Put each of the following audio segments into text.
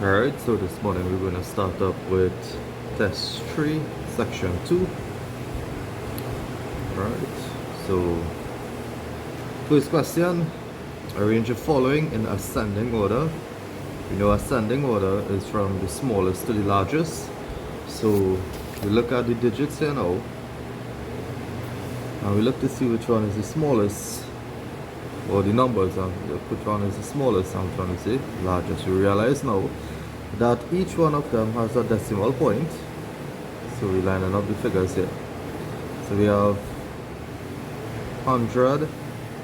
Alright, so this morning we're going to start up with test 3, section 2. Alright, so first question, arrange the following in ascending order. We know ascending order is from the smallest to the largest. So we look at the digits here now, and we look to see which one is the smallest, or the numbers, and which one is the smallest and which one is the largest. We realize now that each one of them has a decimal point. So we're lining up the figures here. So we have 100,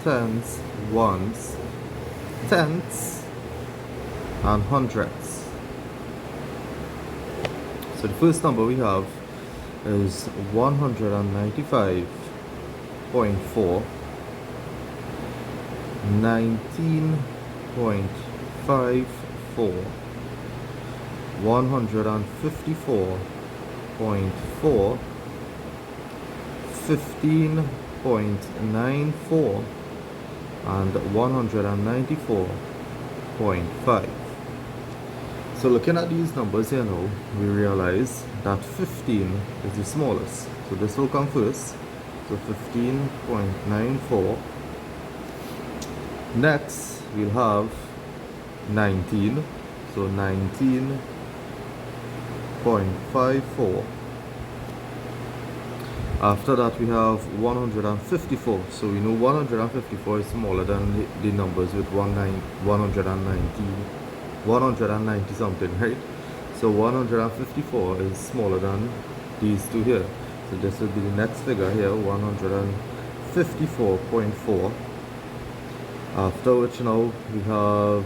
tens, ones, tenths, and hundredths. So the first number we have is 195.4, 19.54, 154.4, 15.94, and 194.5. So looking at these numbers here now, we realize that 15 is the smallest. So this will come first. So 15.94. Next, we'll have 19. So 19.54. After that, we have 154. So we know 154 is smaller than the numbers with 190 something, right? So 154 is smaller than these two here. So this will be the next figure here, 154.4. After which now we have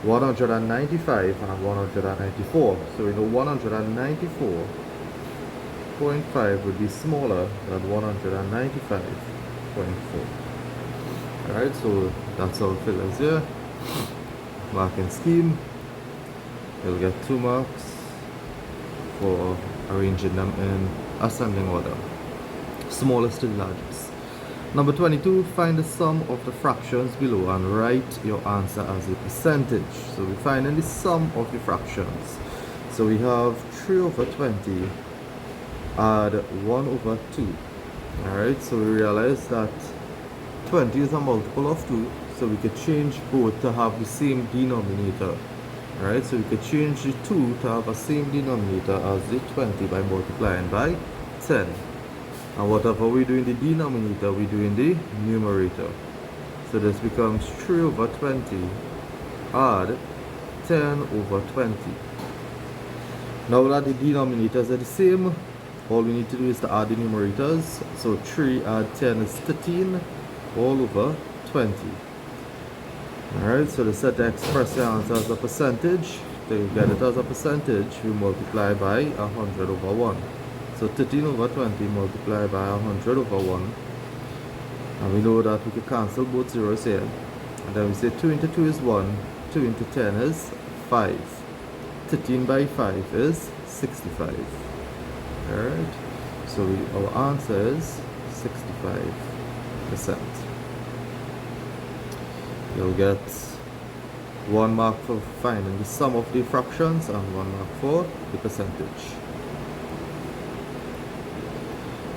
195 and 194. So we know 194.5 would be smaller than 195.4. Alright, so that's our figures here. Marking scheme. You'll get 2 marks for arranging them in ascending order, smallest to largest. Number 22, find the sum of the fractions below and write your answer as a percentage. So we're finding the sum of the fractions. So we have 3 over 20 add 1 over 2. Alright, so we realize that 20 is a multiple of 2, so we could change both to have the same denominator. Alright, so we could change the 2 to have the same denominator as the 20 by multiplying by 10. And whatever we do in the denominator, we do in the numerator. So this becomes 3 over 20 add 10 over 20. Now that the denominators are the same, all we need to do is to add the numerators. So 3 add 10 is 13 all over 20. Alright, so the set to express the answer as a percentage. To get it as a percentage, we multiply by 100 over 1. So 13 over 20 multiplied by 100 over 1. And we know that we can cancel both zeros here. And then we say 2 into 2 is 1, 2 into 10 is 5. 13 by 5 is 65. Alright, so our answer is 65%. You'll get 1 mark for finding the sum of the fractions and 1 mark for the percentage.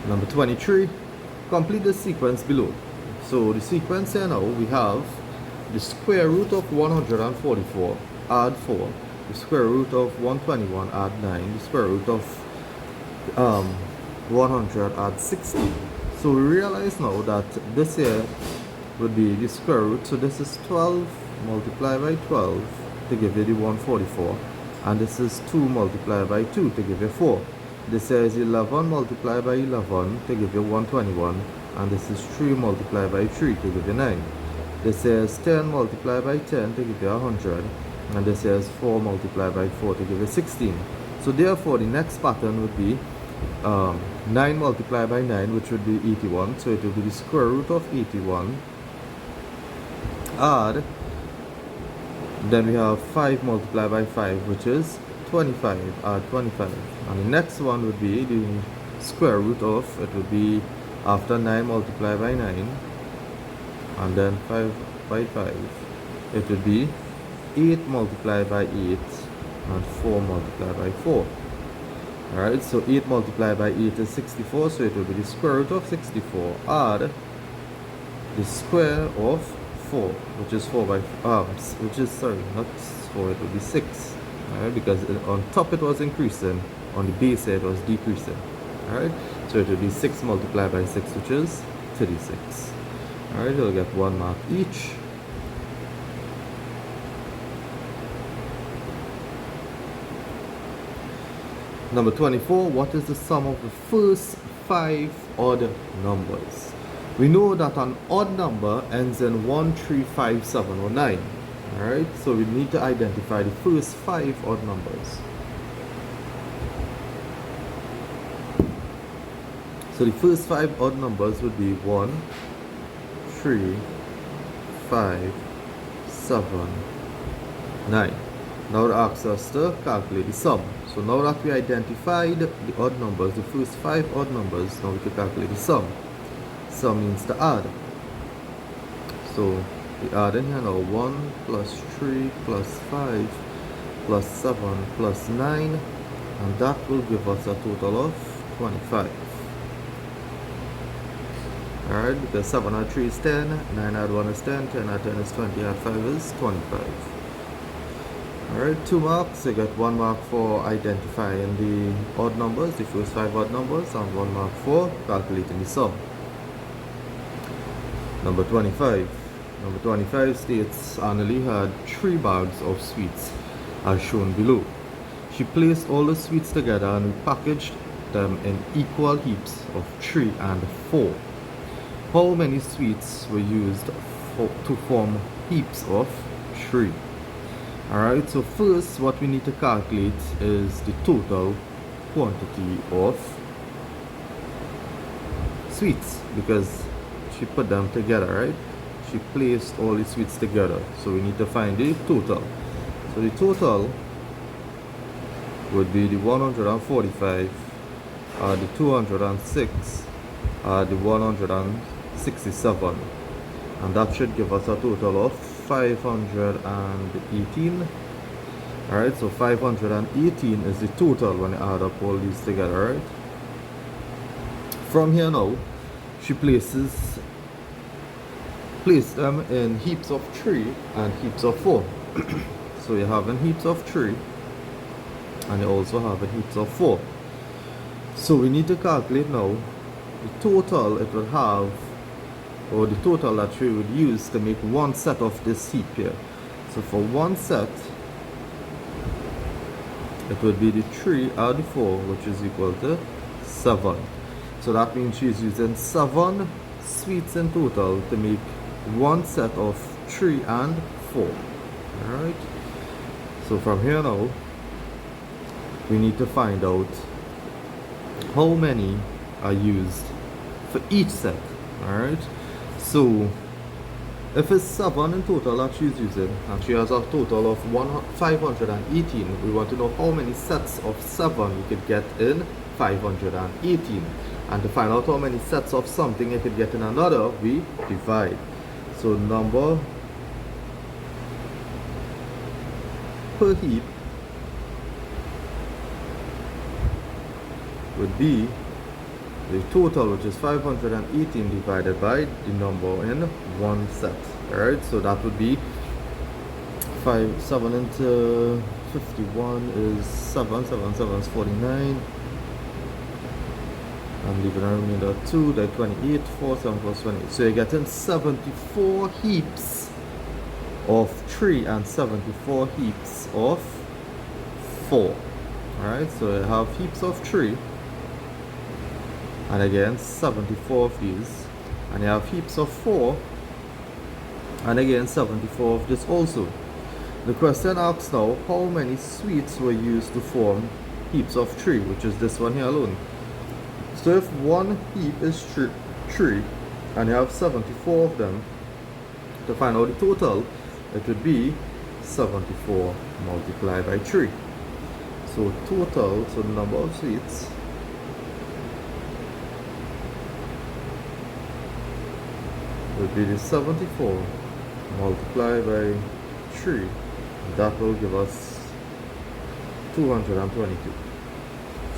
Number 23, complete the sequence below. So the sequence here now, we have the square root of 144, add 4. The square root of 121, add 9. The square root of 100, add 16. So we realize now that this here would be the square root. So this is 12 multiplied by 12 to give you the 144. And this is 2 multiplied by 2 to give you 4. This is 11 multiplied by 11 to give you 121. And this is 3 multiplied by 3 to give you 9. This is 10 multiplied by 10 to give you 100. And this is 4 multiplied by 4 to give you 16. So therefore the next pattern would be 9 multiplied by 9, which would be 81. So it would be the square root of 81. Add, then we have 5 multiplied by 5, which is 25. Add 25. And the next one would be the square root of, it would be after 9 multiplied by 9 and then 5 by 5, it would be 8 multiplied by 8 and 4 multiplied by 4. Alright, so 8 multiplied by 8 is 64, so it will be the square root of 64. Add the square of 4, which is 4 by, which is, sorry, not 4, it will be 6. Alright, because on top it was increasing, on the base here it was decreasing. Alright, so it will be 6 multiplied by 6, which is 36. Alright, you'll get 1 mark each. Number 24, what is the sum of the first 5 odd numbers? We know that an odd number ends in 1, 3, 5, 7, or 9. Alright, so we need to identify the first 5 odd numbers. So the first 5 odd numbers would be 1, 3, 5, 7, 9. Now it asks us to calculate the sum. So now that we identified the odd numbers, the first 5 odd numbers, now we can calculate the sum. Sum means to add. So we add in here now 1 plus 3 plus 5 plus 7 plus 9, and that will give us a total of 25. Alright, because 7 add 3 is 10, 9 add 1 is 10, 10 add 10 is 20, add 5 is 25. Alright, 2 marks. You get 1 mark for identifying the odd numbers, the first 5 odd numbers, and 1 mark for calculating the sum. Number 25. Number 25 states Annalie had 3 bags of sweets as shown below. She placed all the sweets together and packaged them in equal heaps of 3 and 4. How many sweets were used to form heaps of 3? Alright, so first what we need to calculate is the total quantity of sweets, because she put them together, right? She placed all the sweets together, so we need to find the total. So the total would be the 145, the 206, the 167, and that should give us a total of 518. Alright, so 518 is the total when you add up all these together, right? From here now, she placed them in heaps of 3 and heaps of 4. So you have in heaps of 3 and you also have in heaps of 4. So we need to calculate now the total it would have, or the total that we would use to make one set of this heap here. So for one set, it would be the 3 add the 4, which is equal to 7. So that means she's using 7 sweets in total to make one set of 3 and 4. Alright, so from here now, we need to find out how many are used for each set. Alright, so if it's 7 in total that she's using, and she has a total of 518, we want to know how many sets of 7 we could get in 518. And to find out how many sets of something you could get in another, we divide. So number per heap would be the total, which is 518 divided by the number in one set. Alright, so that would be 7 into 51 is 7, 7 is 49. I'm leaving a remainder 2, that's 28, 4, 7 plus 28. So you're getting 74 heaps of 3 and 74 heaps of 4. Alright, so you have heaps of 3. And again 74 of these, and you have heaps of 4, and again 74 of this also. The question asks now how many sweets were used to form heaps of 3, which is this one here alone. So if one heap is 3 and you have 74 of them, to find out the total, it would be 74 multiplied by 3. So total, so the number of sweets would be the 74 multiplied by 3 That will give us 222.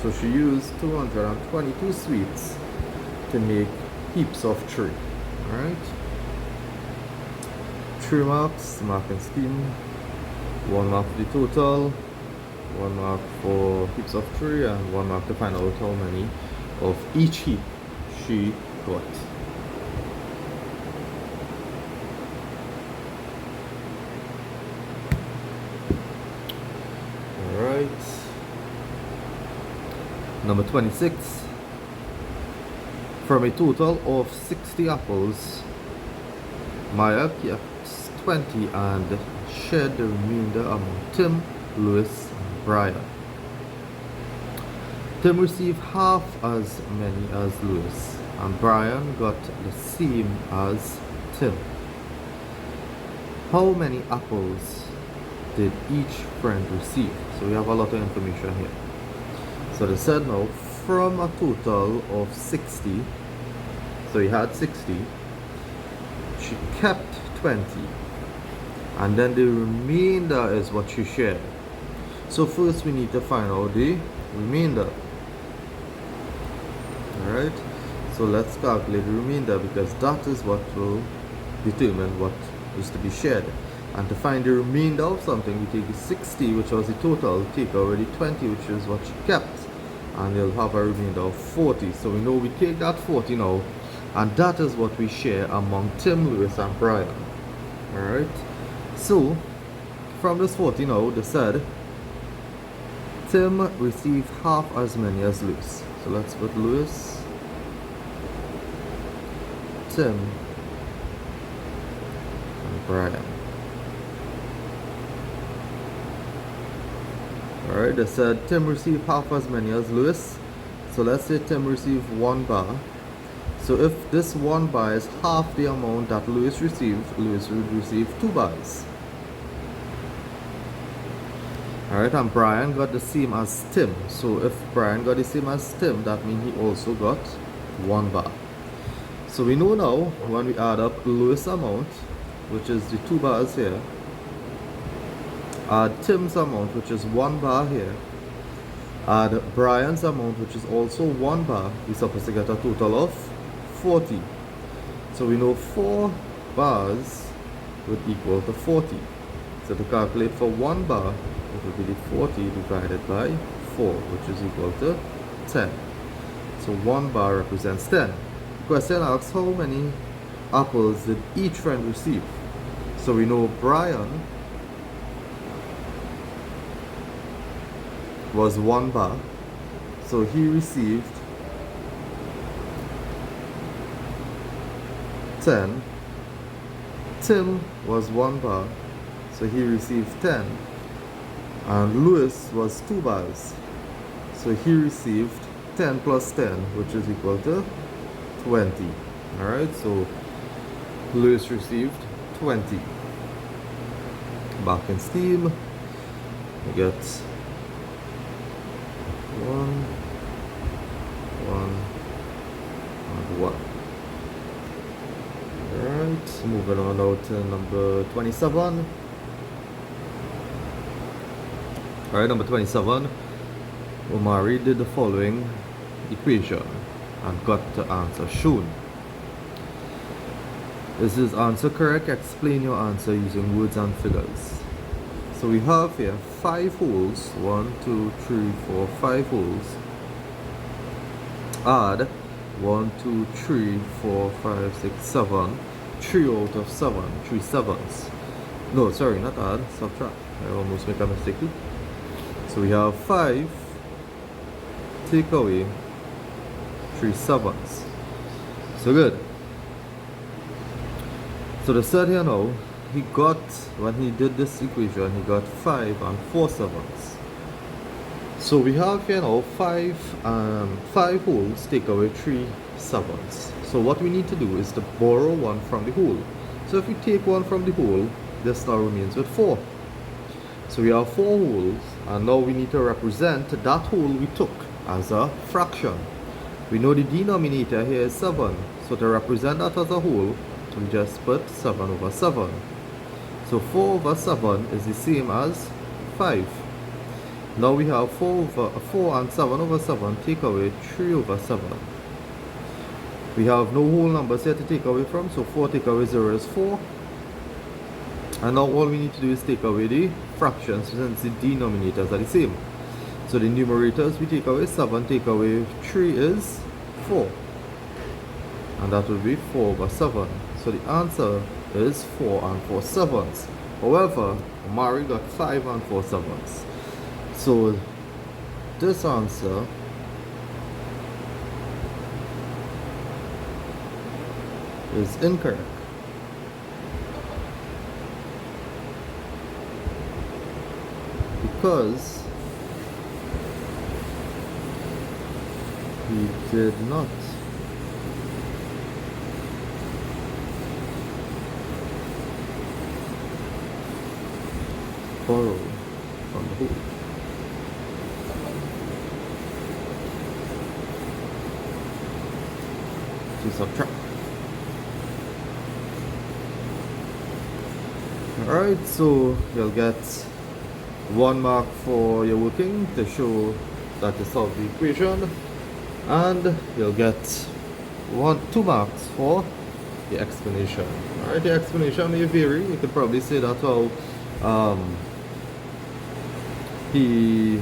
So she used 222 sweets to make heaps of 3. Alright? 3 marks, marking scheme. 1 mark for the total, 1 mark for heaps of 3, and 1 mark to find out how many of each heap she got. Alright. Number 26. From a total of 60 apples, Maya kept 20 and shared the remainder among Tim, Louis, and Brian. Tim received half as many as Louis, and Brian got the same as Tim. How many apples did each friend receive? So we have a lot of information here. So they said now, from a total of 60, so he had 60, she kept 20, and then the remainder is what she shared. So first we need to find out the remainder. Alright, so let's calculate the remainder, because that is what will determine what is to be shared. And to find the remainder of something, we take the 60, which was the total, take already 20, which is what she kept, and they'll have a remainder of 40. So we know we take that 40 now, and that is what we share among Tim, Louis, and Brian. Alright, so from this 40 now, they said Tim received half as many as Louis. So let's put Louis, Tim, and Brian. Alright, they said Tim received half as many as Louis. So let's say Tim received 1 bar. So if this 1 bar is half the amount that Louis received, Louis would receive 2 bars. Alright, and Brian got the same as Tim. So if Brian got the same as Tim, that means he also got 1 bar. So we know now, when we add up Louis' amount, which is the 2 bars here, add Tim's amount, which is 1 bar here, add Brian's amount, which is also 1 bar, we're supposed to get a total of 40. So we know 4 bars would equal to 40. So to calculate for 1 bar, it would be the 40 divided by 4, which is equal to 10. So 1 bar represents 10. The question asks, how many apples did each friend receive? So we know Brian was 1 bar, so he received 10. Tim was 1 bar, so he received 10. And Louis was 2 bars, so he received 10 plus 10, which is equal to 20. Alright, so Louis received 20. Back in Steam, we get 1, 1, and 1. Alright, moving on now to number 27. Alright, number 27. Omari did the following equation and got the answer shown. Is this answer correct? Explain your answer using words and figures. So we have here 5 holes, 1, 2, 3, 4, 5 holes. Add 1, 2, 3, 4, 5, 6, 7. 3 out of 7, 3 sevens. No, sorry, not add, subtract. I almost make a mistake too. So we have 5, take away 3 sevens. So good. So the third here now, he got, when he did this equation, he got 5 and 4 sevens. So we have here now 5 holes, take away 3 sevens. So what we need to do is to borrow 1 from the hole. So if we take 1 from the hole, this now remains with 4. So we have 4 holes, and now we need to represent that hole we took as a fraction. We know the denominator here is 7, so to represent that as a whole, we just put 7 over 7. So 4 over 7 is the same as 5. Now we have 4 and 7 over 7, take away 3 over 7. We have no whole numbers here to take away from, so 4 take away 0 is 4. And now all we need to do is take away the fractions since the denominators are the same. So the numerators we take away 7, take away 3 is 4. And that will be 4 over 7. So the answer is 4 and 4 sevenths. However, Mari got 5 and 4 sevenths. So this answer is incorrect. Because he did not borrow from the whole. To subtract. Alright, so you'll get 1 mark for your working to show that you solved the equation, and you'll get 2 marks for the explanation. Alright, the explanation may vary. You could probably say that, well, he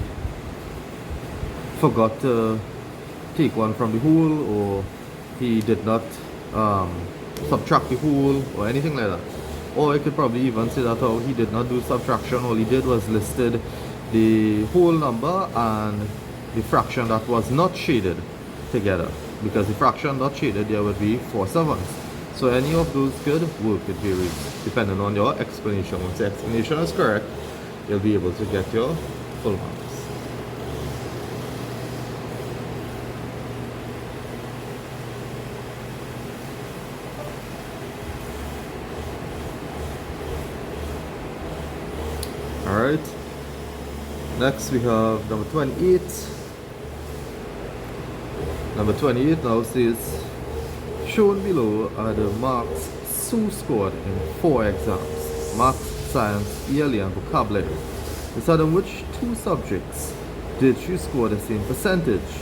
forgot to take 1 from the whole, or he did not subtract the whole, or anything like that. Or I could probably even say that, oh, he did not do subtraction. All he did was listed the whole number and the fraction that was not shaded together, because the fraction not shaded there would be 4 sevenths. So any of those could work. It varies depending on your explanation. Once the explanation is correct, you'll be able to get your full marks. Alright, next we have number 28. Number 28 now says, shown below are the marks Sue scored in 4 exams: maths, science, ELE and vocabulary. Decide on which 2 subjects did she score the same percentage.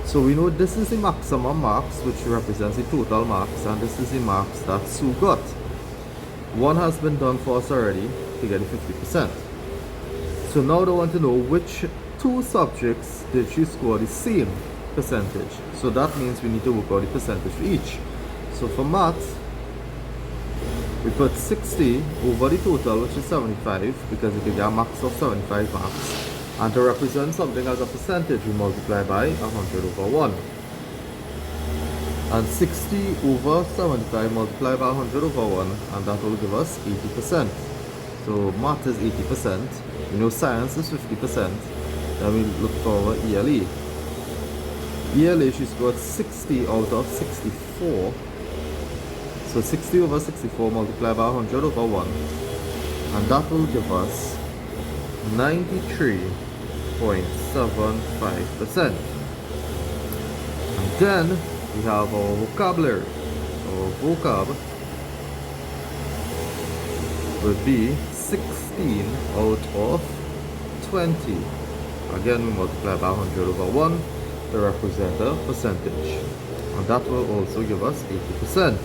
So we know this is the maximum marks, which represents the total marks, and this is the marks that Sue got. One has been done for us already to get 50%. So now they want to know which 2 subjects did she score the same percentage. So that means we need to work out the percentage for each. So for maths, we put 60 over the total, which is 75, because we get a max of 75 marks. And to represent something as a percentage, we multiply by 100 over 1. And 60 over 75 multiplied by 100 over 1, and that will give us 80%. So math is 80%. We know science is 50%. Then we look for ELE. ELA, she scored 60 out of 64. So 60 over 64 multiplied by 100 over 1. And that will give us 93.75%. And then we have our vocabulary. Our vocab would be 16 out of 20. Again, we multiply by 100 over 1 to represent a percentage. And that will also give us 80%.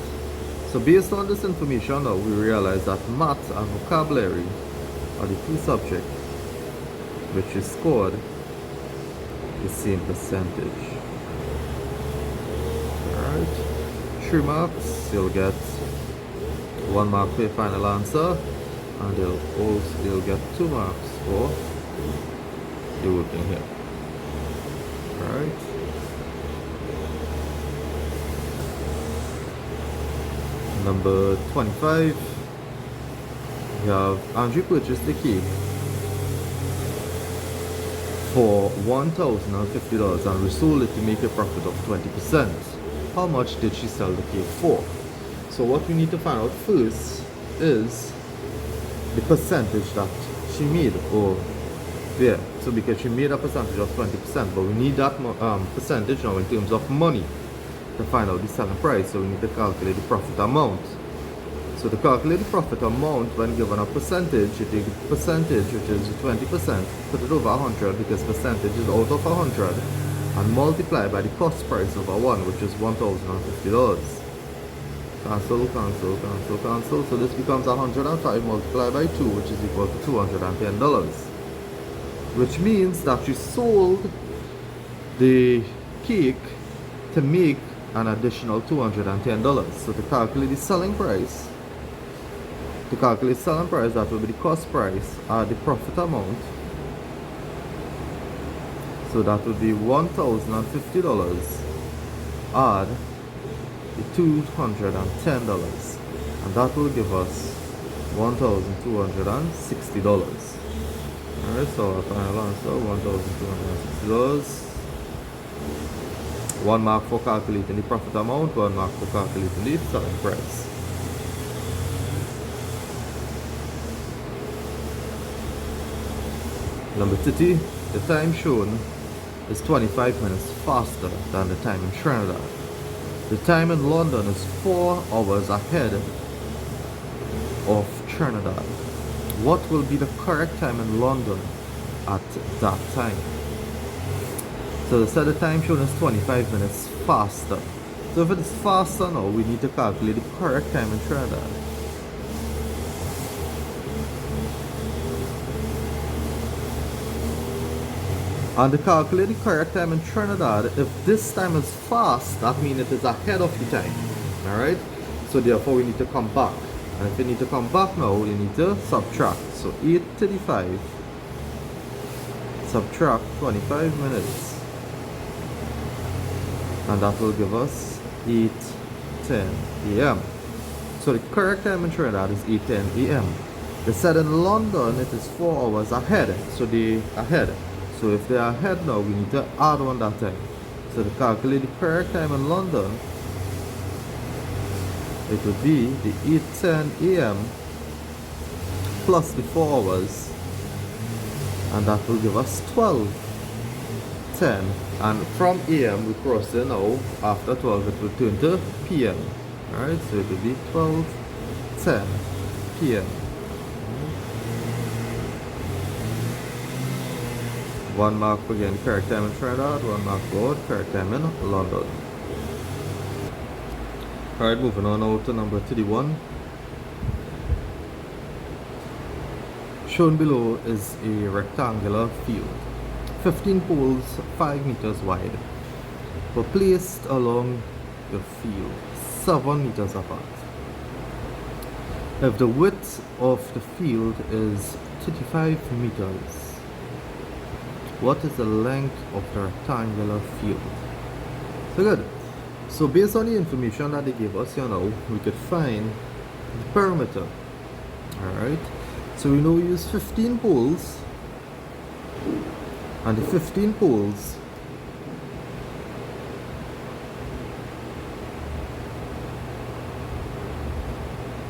So based on this information now, we realize that math and vocabulary are the 2 subjects which is scored the same percentage. Alright, 3 marks, you'll get 1 mark for your final answer, and you'll get 2 marks for your working here. Alright. Number 25, we have Andrew purchased the cake for $1,050 and resold it to make a profit of 20%. How much did she sell the cake for? So what we need to find out first is the percentage that she made, or there. So because she made a percentage of 20%, but we need that percentage now in terms of money to find out the selling price. So we need to calculate the profit amount. So to calculate the profit amount when given a percentage, you take the percentage, which is 20%, put it over 100 because percentage is out of 100, and multiply by the cost price over 1, which is $1,050. Cancel, cancel, cancel, cancel. So this becomes 105 multiplied by 2, which is equal to $210. Which means that you sold the cake to make an additional $210. So to calculate the selling price, that will be the cost price or the profit amount. So that would be $1,050 add the $210, and that will give us $1,260. Alright, so our final answer, $1,260. 1 mark for calculating the profit amount, 1 mark for calculating the selling price. Number 30, the time shown is 25 minutes faster than the time in Trinidad. The time in London is 4 hours ahead of Trinidad. What will be the correct time in London at that time? So they said the time shown is 25 minutes faster. So if it is faster now, we need to calculate the correct time in Trinidad. And to calculate the correct time in Trinidad, if this time is fast, that means it is ahead of the time. Alright? So therefore we need to come back. And if we need to come back now, we need to subtract. So 8:35 subtract 25 minutes. And that will give us 8:10 a.m. So the correct time in Trinidad is 8:10 a.m. They said in London it is 4 hours ahead. So they ahead. So if they are ahead now, we need to add on that time. So to calculate the correct time in London, it would be the 8:10 a.m. plus the 4 hours, and that will give us 12:10. And from AM we cross in now, after 12 it will turn to PM. Alright, so it will be 12:10 PM. 1 mark for getting correct time in Trinidad, 1 mark for correct time in London. Alright, moving on now to number 31. Shown below is a rectangular field. 15 poles 5 meters wide were placed along the field 7 meters apart. If the width of the field is 35 meters, what is the length of the rectangular field? So good. So based on the information that they gave us here now, we could find the perimeter. Alright. So we know we use 15 poles, and the 15 poles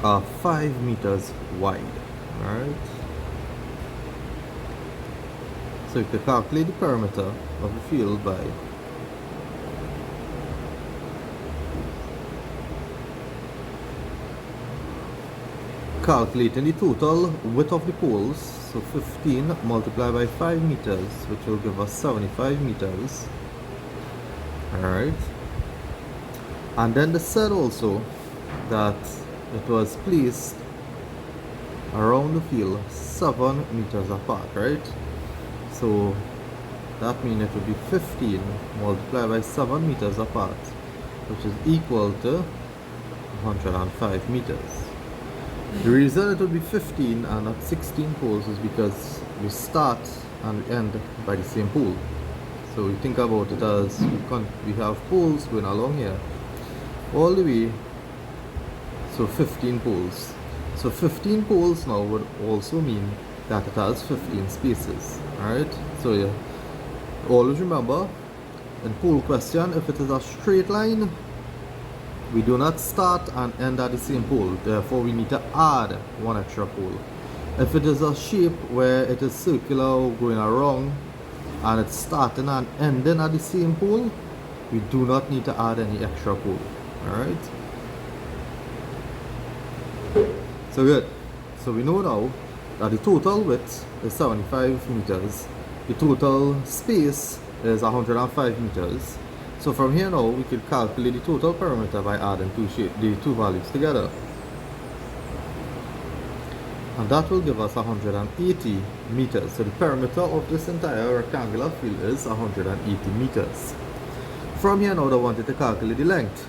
are 5 meters wide. Alright. So you can calculate the perimeter of the field by calculating the total width of the poles. So 15 multiplied by 5 meters, which will give us 75 meters. Alright. And then they said also that it was placed around the field 7 meters apart, right? So that means it would be 15 multiplied by 7 meters apart, which is equal to 105 meters. The reason it would be 15 and not 16 poles is because we start and end by the same pole. So we think about it as we have poles going along here all the way. So 15 poles. So 15 poles now would also mean that it has 15 spaces. Alright, so yeah, always remember in pole question, if it is a straight line, we do not start and end at the same pole, therefore we need to add one extra pole. If it is a shape where it is circular going around and it's starting and ending at the same pole, we do not need to add any extra pole. Alright. So good. So we know now that the total width is 75 meters. The total space is 105 meters. So from here now we could calculate the total perimeter by adding the two values together. And that will give us 180 meters. So the perimeter of this entire rectangular field is 180 meters. From here now I wanted to calculate the length.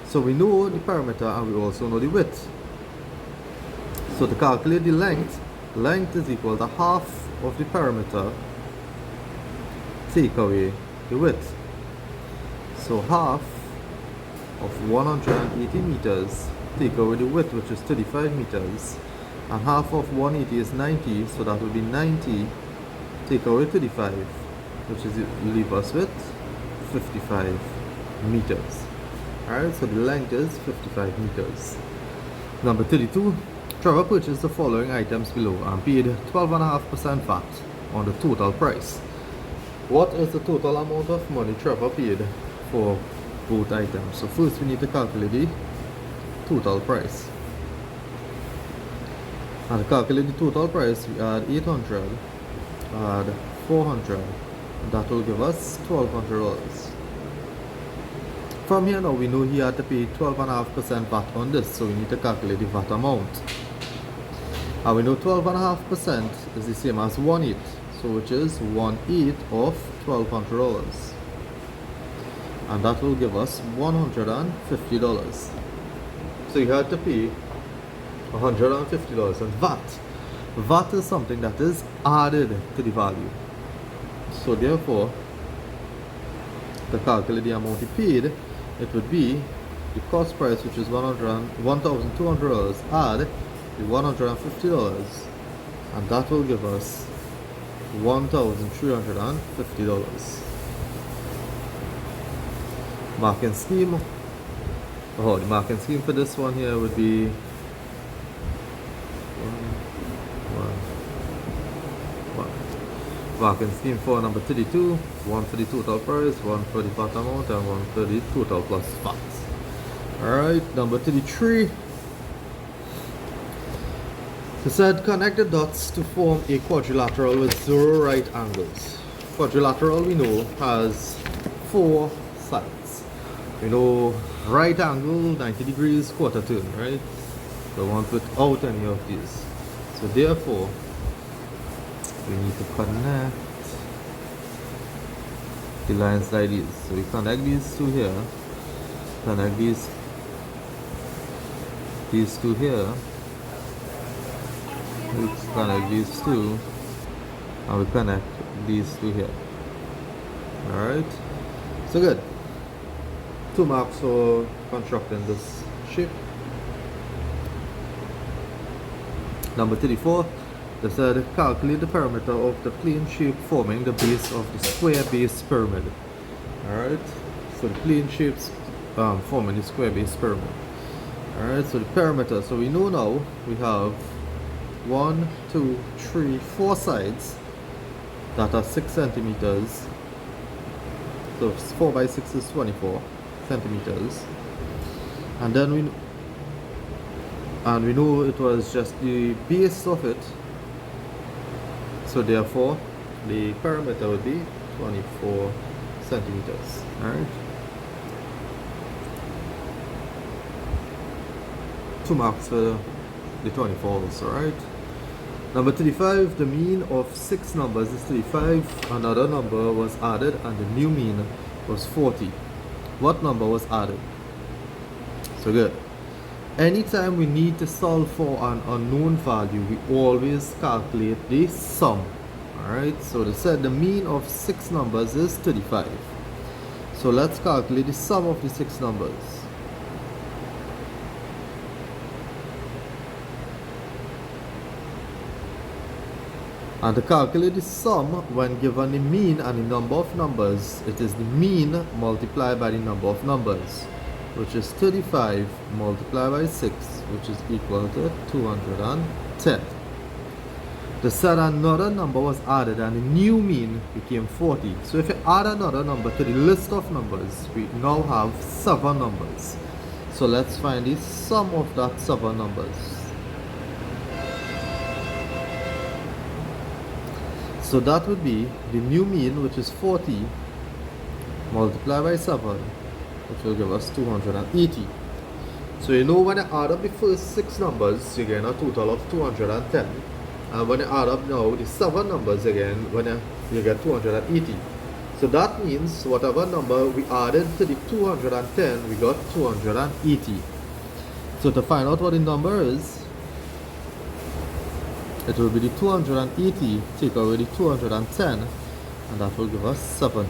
So we know the perimeter and we also know the width. So to calculate the length is equal to half of the perimeter take away the width. So half of 180 meters take away the width, which is 35 meters, and half of 180 is 90, so that would be 90 take away 35, which is leave us with 55 meters. Alright, so the length is 55 meters. Number 32. Trevor purchased the following items below and paid 12.5% VAT on the total price. What is the total amount of money Trevor paid for both items? So first we need to calculate the total price. And to calculate the total price, we add 800, add 400, and that will give us $1,200. From here now we know he had to pay 12.5% VAT on this, so we need to calculate the VAT amount. And we know 12.5% is the same as 1/8, so which is 1/8 of $1,200. And that will give us $150. So you had to pay $150. And VAT is something that is added to the value. So therefore, to calculate the amount he paid, it would be the cost price, which is $1,200, add the $150, and that will give us $1,350. Marking scheme. Oh, the marking scheme for this one here would be marking scheme for number 32, one for the total price, one for the VAT amount, and one for the total plus VAT. Alright, number 33. It said connect the dots to form a quadrilateral with 0 right angles. Quadrilateral, we know, has 4 sides. We know right angle, 90 degrees, quarter turn, right? The one without any of these. So therefore, we need to connect the lines like this. So we connect these two here, connect these two here, we connect these two, and we connect these two here. Alright, so good. 2 marks for constructing this shape. Number 34. They said calculate the perimeter of the plane shape forming the base of the square base pyramid. Alright, so the plane shapes forming the square base pyramid. Alright, so the perimeter, so we know now we have 1, 2, 3, 4 sides that are 6 centimeters. So 4 by 6 is 24 centimeters. And then we know it was just the base of it. So therefore, the perimeter would be 24 centimeters. Alright. 2 marks for the 24 also, right? Number 35, the mean of 6 numbers is 35. Another number was added and the new mean was 40. What number was added? So good. Anytime we need to solve for an unknown value, we always calculate the sum. Alright, so they said the mean of 6 numbers is 35. So let's calculate the sum of the 6 numbers. And to calculate the sum when given the mean and the number of numbers, it is the mean multiplied by the number of numbers, which is 35 multiplied by 6, which is equal to 210. They said another number was added and the new mean became 40. So if you add another number to the list of numbers, we now have 7 numbers. So let's find the sum of that 7 numbers. So that would be the new mean, which is 40, multiplied by 7, which will give us 280. So you know when you add up the first 6 numbers, you get a total of 210. And when you add up now the 7 numbers again, when you get 280. So that means whatever number we added to the 210, we got 280. So to find out what the number is, it will be the 280 take away the 210, and that will give us 70.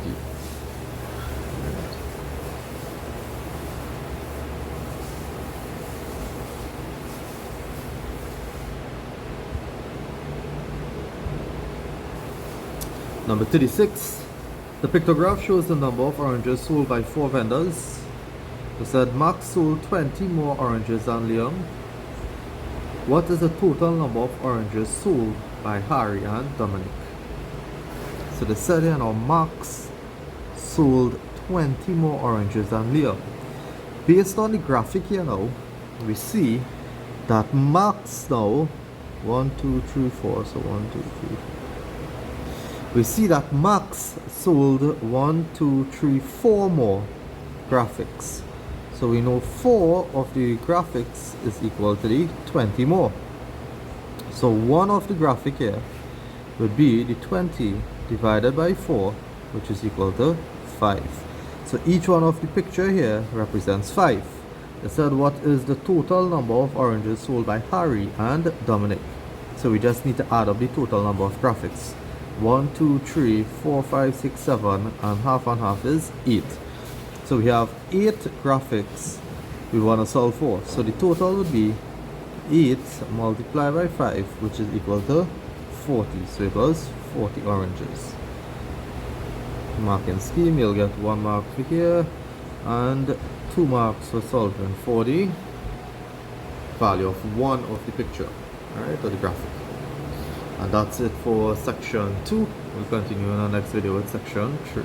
Number 36. The pictograph shows the number of oranges sold by 4 vendors. It said Max sold 20 more oranges than Liam. What is the total number of oranges sold by Harry and Dominic? So they said here now Max sold 20 more oranges than Liam. Based on the graphic here now, we see that Max now 1, 2, 3, 4, so 1, 2, 3, 4. We see that Max sold 1, 2, 3, 4 more graphics. So we know 4 of the graphics is equal to the 20 more. So one of the graphic here would be the 20 divided by 4, which is equal to 5. So each one of the picture here represents 5. They said what is the total number of oranges sold by Harry and Dominic. So we just need to add up the total number of graphics. 1, 2, 3, 4, 5, 6, 7, and half is 8. So we have 8 graphics we want to solve for. So the total would be 8 multiplied by 5, which is equal to 40. So it was 40 oranges. Marking scheme, you'll get 1 mark for here and 2 marks for solving for the value of one of the picture, alright, or the graphic. And that's it for section 2. We'll continue in our next video with section 3.